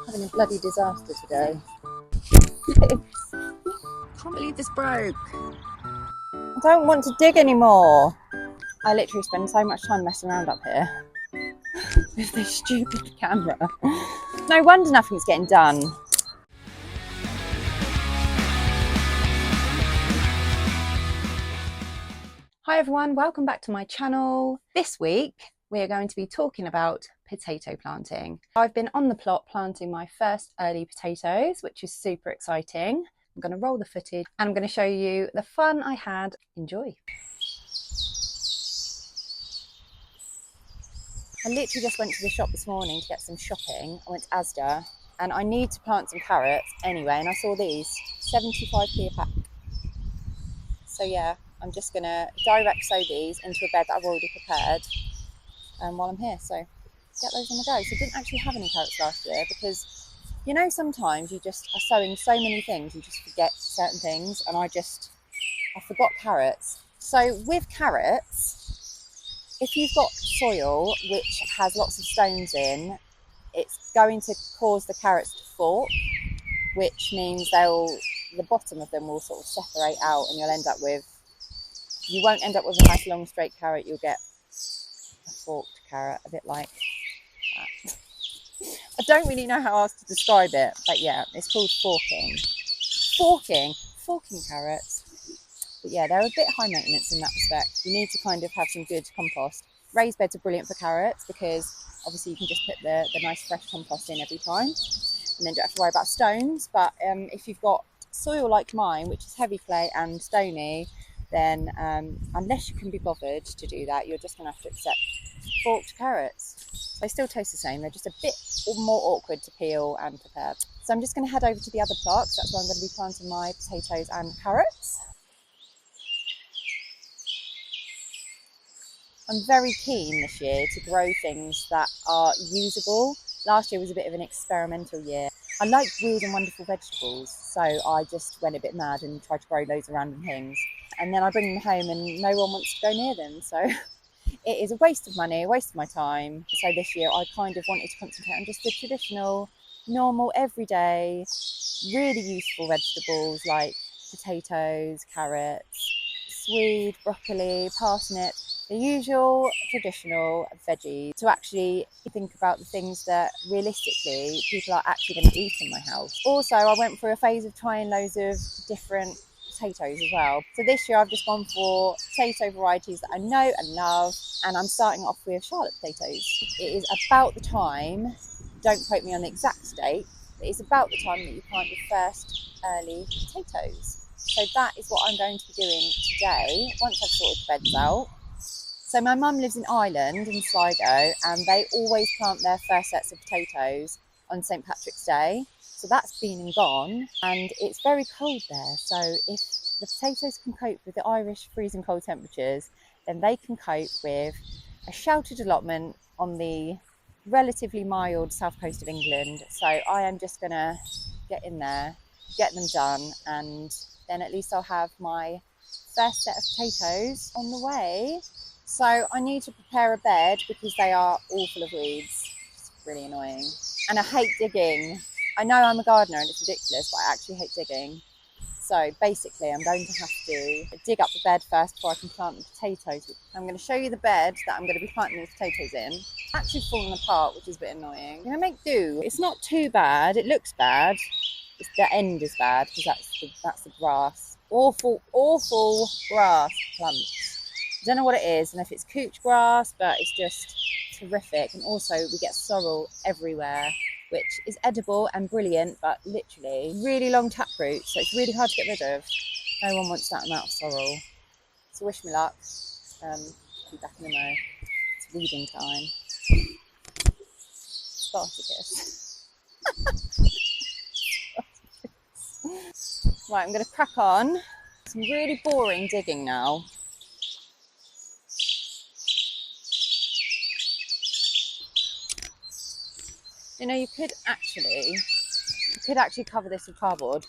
Having a bloody disaster today. Can't believe this broke. I don't want to dig anymore. I literally spend so much time messing around up here with this stupid camera. No wonder nothing's getting done. Hi everyone, welcome back to my channel. This week we are going to be talking about potato planting. I've been on the plot planting my first early potatoes, which is super exciting. I'm going to roll the footage and I'm going to show you the fun I had. Enjoy. I literally just went to the shop this morning to get some shopping. I went to Asda and I need to plant some carrots anyway, and I saw these 75p a pack. So yeah, I'm just going to direct sow these into a bed that I've already prepared while I'm here. So get those on the go. So I didn't actually have any carrots last year because, you know, sometimes you just are sowing so many things, you just forget certain things, and I forgot carrots. So with carrots, if you've got soil which has lots of stones in, it's going to cause the carrots to fork, which means the bottom of them will sort of separate out, and you won't end up with a nice long straight carrot. You'll get a forked carrot, a bit like that. I don't really know how else to describe it, but yeah, it's called forking carrots. But yeah, they're a bit high maintenance in that respect. You need to kind of have some good compost. Raised beds are brilliant for carrots because obviously you can just put the nice fresh compost in every time and then don't have to worry about stones. But if you've got soil like mine, which is heavy clay and stony, then unless you can be bothered to do that, you're just going to have to accept forked carrots. They still taste the same, they're just a bit more awkward to peel and prepare. So I'm just going to head over to the other plot because that's where I'm going to be planting my potatoes and carrots. I'm very keen this year to grow things that are usable. Last year was a bit of an experimental year. I like weird and wonderful vegetables, so I just went a bit mad and tried to grow loads of random things. And then I bring them home and no one wants to go near them. So it is a waste of money, a waste of my time. So this year I kind of wanted to concentrate on just the traditional, normal, everyday, really useful vegetables like potatoes, carrots, swede, broccoli, parsnip, the usual traditional veggies, to actually think about the things that realistically people are actually going to eat in my house. Also, I went through a phase of trying loads of different potatoes as well. So this year I've just gone for potato varieties that I know and love, and I'm starting off with Charlotte potatoes. It is about the time, don't quote me on the exact date, but it's about the time that you plant your first early potatoes. So that is what I'm going to be doing today once I've sorted the beds out. So my mum lives in Ireland, in Sligo, and they always plant their first sets of potatoes on St. Patrick's Day. So that's been and gone, and it's very cold there. So if the potatoes can cope with the Irish freezing cold temperatures, then they can cope with a sheltered allotment on the relatively mild south coast of England. So I am just going to get in there, get them done, and then at least I'll have my first set of potatoes on the way. So I need to prepare a bed because they are all full of weeds. It's really annoying. And I hate digging. I know I'm a gardener and it's ridiculous, but I actually hate digging. So basically I'm going to have to dig up the bed first before I can plant the potatoes. I'm going to show you the bed that I'm going to be planting the potatoes in. It's actually fallen apart, which is a bit annoying. I'm going to make do. It's not too bad. It looks bad. The end is bad because that's the grass. Awful grass clumps. I don't know what it is, and if it's couch grass, but it's just terrific. And also we get sorrel everywhere, which is edible and brilliant, but literally really long taproot, so it's really hard to get rid of. No one wants that amount of sorrel. So wish me luck. I'll be back in a mo. It's weeding time. Spartacus. Right, I'm going to crack on. Some really boring digging now. You know, you could actually cover this with cardboard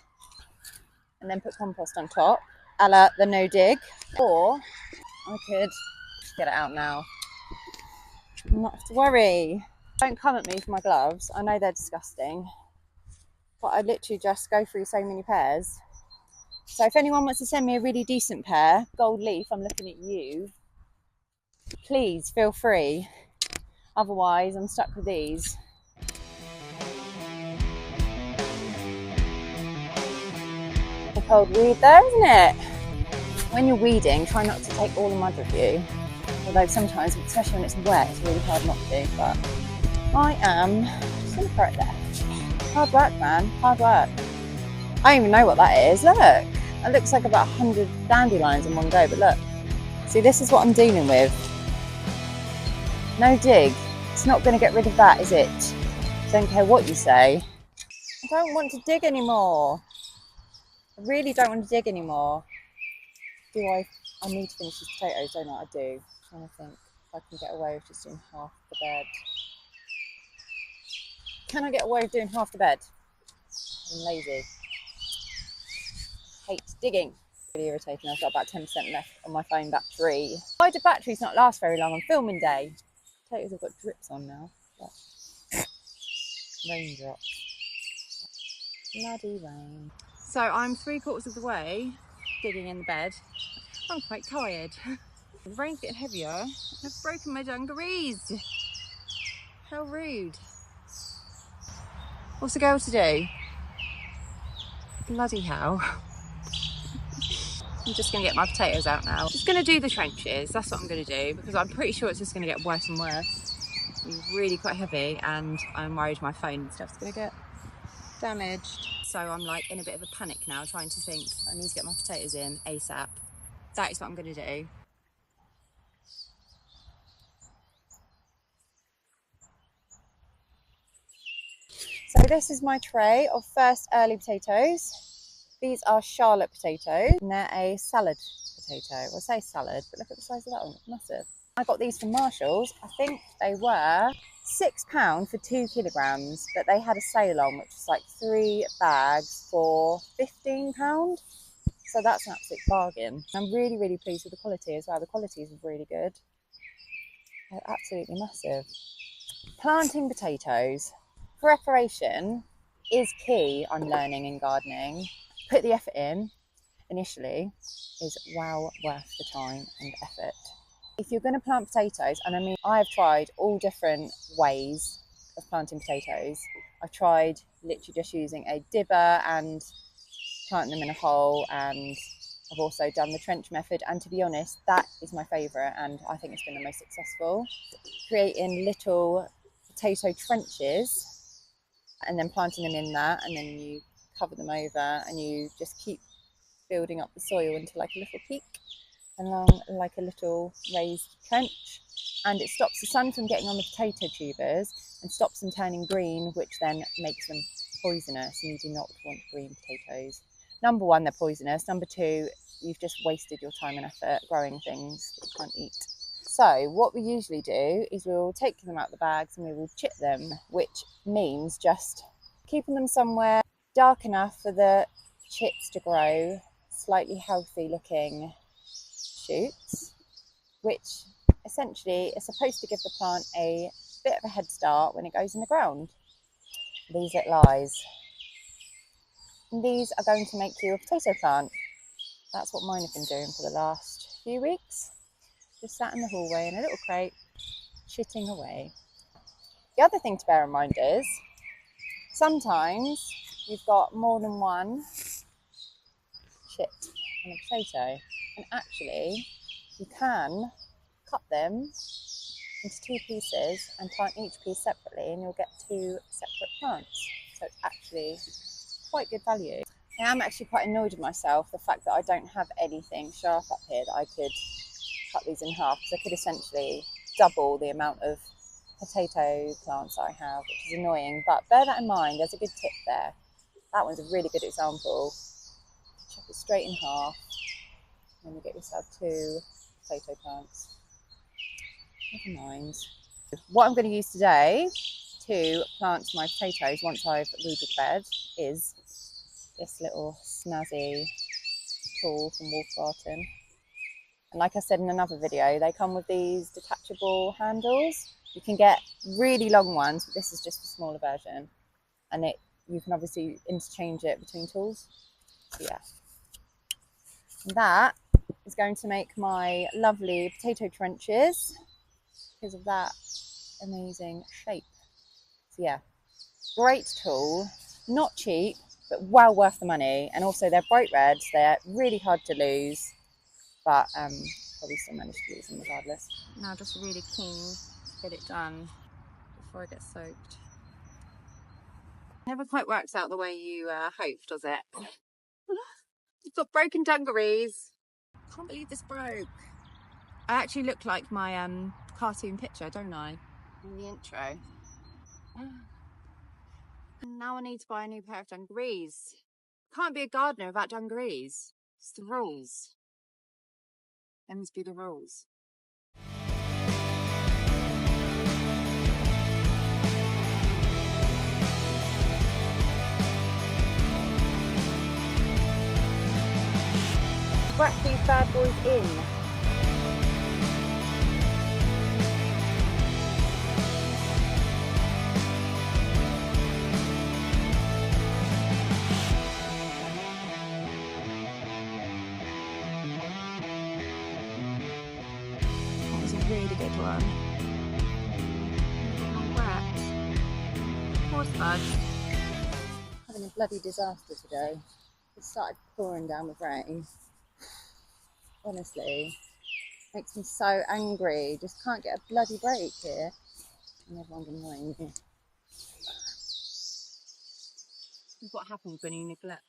and then put compost on top, a la the no dig, or I could just get it out now. Not have to worry. Don't come at me for my gloves. I know they're disgusting. But I literally just go through so many pairs. So if anyone wants to send me a really decent pair, gold leaf, I'm looking at you, please feel free. Otherwise, I'm stuck with these. A cold weed there, isn't it? When you're weeding, try not to take all the mud with you. Although sometimes, especially when it's wet, it's really hard not to. But I am just going to throw it there. Hard work, man. Hard work. I don't even know what that is. Look. It looks like about 100 dandelions in one go. But look. See, this is what I'm dealing with. No dig. It's not going to get rid of that, is it? Don't care what you say. I don't want to dig anymore. I really don't want to dig anymore. Do I need to finish these potatoes, don't I? I do. I'm trying to think if I can get away with just doing half the bed. Can I get away with doing half the bed? I'm lazy. Hate digging. Really irritating. I've got about 10% left on my phone battery. Why do batteries not last very long on filming day? Potatoes have got drips on now. What? Raindrops. Bloody rain. So I'm 3/4 of the way digging in the bed. I'm quite tired. The rain's getting heavier and I've broken my dungarees. How rude. What's a girl to do? Bloody hell. I'm just going to get my potatoes out now. Just going to do the trenches. That's what I'm going to do because I'm pretty sure it's just going to get worse and worse. It's really quite heavy and I'm worried my phone and stuff's going to get damaged. So I'm like in a bit of a panic now, trying to think I need to get my potatoes in ASAP. That is what I'm going to do. So this is my tray of first early potatoes. These are Charlotte potatoes and they're a salad potato. Well, I say salad, but look at the size of that one, it's massive. I got these from Marshall's. I think they were £6 for 2 kilograms, but they had a sale on, which was like 3 bags for £15. So that's an absolute bargain. I'm really, really pleased with the quality as well. The quality is really good. They're absolutely massive. Planting potatoes. Preparation is key, I'm learning in gardening. Put the effort in initially is well worth the time and effort. If you're going to plant potatoes, and I mean, I've tried all different ways of planting potatoes. I've tried literally just using a dibber and planting them in a hole, and I've also done the trench method, and to be honest, that is my favourite and I think it's been the most successful. Creating little potato trenches and then planting them in that, and then you cover them over and you just keep building up the soil into like a little peak along like a little raised trench, and it stops the sun from getting on the potato tubers and stops them turning green, which then makes them poisonous, and you do not want green potatoes. Number one, they're poisonous. Number two, you've just wasted your time and effort growing things that you can't eat. So what we usually do is we'll take them out of the bags and we will chip them, which means just keeping them somewhere dark enough for the chips to grow, slightly healthy looking shoots, which essentially is supposed to give the plant a bit of a head start when it goes in the ground. These little eyes. And these are going to make you a potato plant. That's what mine have been doing for the last few weeks. Just sat in the hallway in a little crate, chitting away. The other thing to bear in mind is sometimes you've got more than one chit on a potato, and actually you can cut them into 2 pieces and plant each piece separately, and you'll get 2 separate plants. So it's actually quite good value. I am actually quite annoyed with myself, the fact that I don't have anything sharp up here that I could cut these in half, because I could essentially double the amount of potato plants that I have, which is annoying, but bear that in mind. There's a good tip there. That one's a really good example. Chop it straight in half, and then you get yourself 2 potato plants. Never mind. What I'm going to use today to plant my potatoes once I've weeded the bed is this little snazzy tool from Wolfgarten. And like I said in another video, they come with these detachable handles. You can get really long ones, but this is just a smaller version. And it you can obviously interchange it between tools. So yeah, and that is going to make my lovely potato trenches because of that amazing shape. So yeah, great tool, not cheap, but well worth the money. And also they're bright reds, they're really hard to lose, but probably still manage to lose them regardless. Now just really keen to get it done before it gets soaked. Never quite works out the way you hope, does it? You've got broken dungarees. Can't believe this broke. I actually look like my cartoon picture, don't I? In the intro. And now I need to buy a new pair of dungarees. Can't be a gardener without dungarees. It's the rules. Them must be the rules. Whack these bad boys in. That was a really good one. Wet. Poor Spud. Having a bloody disaster today. It started pouring down with rain. Honestly, makes me so angry. Just can't get a bloody break here. And everyone's annoying me. This is what happens when you neglect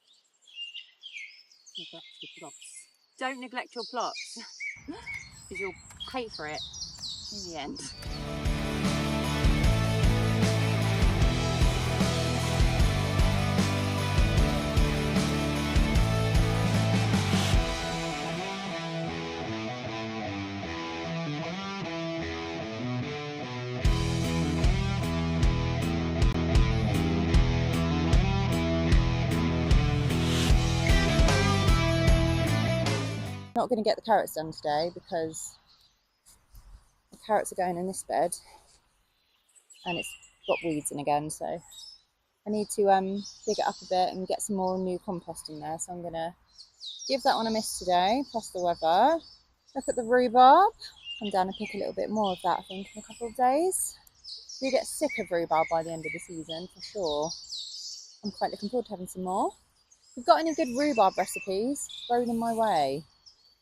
your plots. Don't neglect your plots, because you'll pay for it in the end. Not going to get the carrots done today because the carrots are going in this bed and it's got weeds in again, so I need to dig it up a bit and get some more new compost in there. So I'm going to give that one a miss today, plus the weather. Look at the rhubarb. I'm down to pick a little bit more of that, I think, in a couple of days. We get sick of rhubarb by the end of the season for sure. I'm quite looking forward to having some more. If you've got any good rhubarb recipes, throw them my way.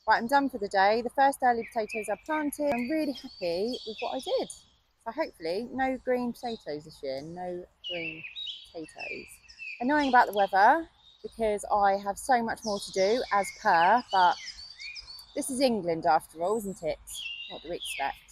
Right, I'm done for the day. The first early potatoes are planted. I'm really happy with what I did. So hopefully no green potatoes this year, no green potatoes. Annoying about the weather because I have so much more to do as per, but this is England after all, isn't it? What do we expect?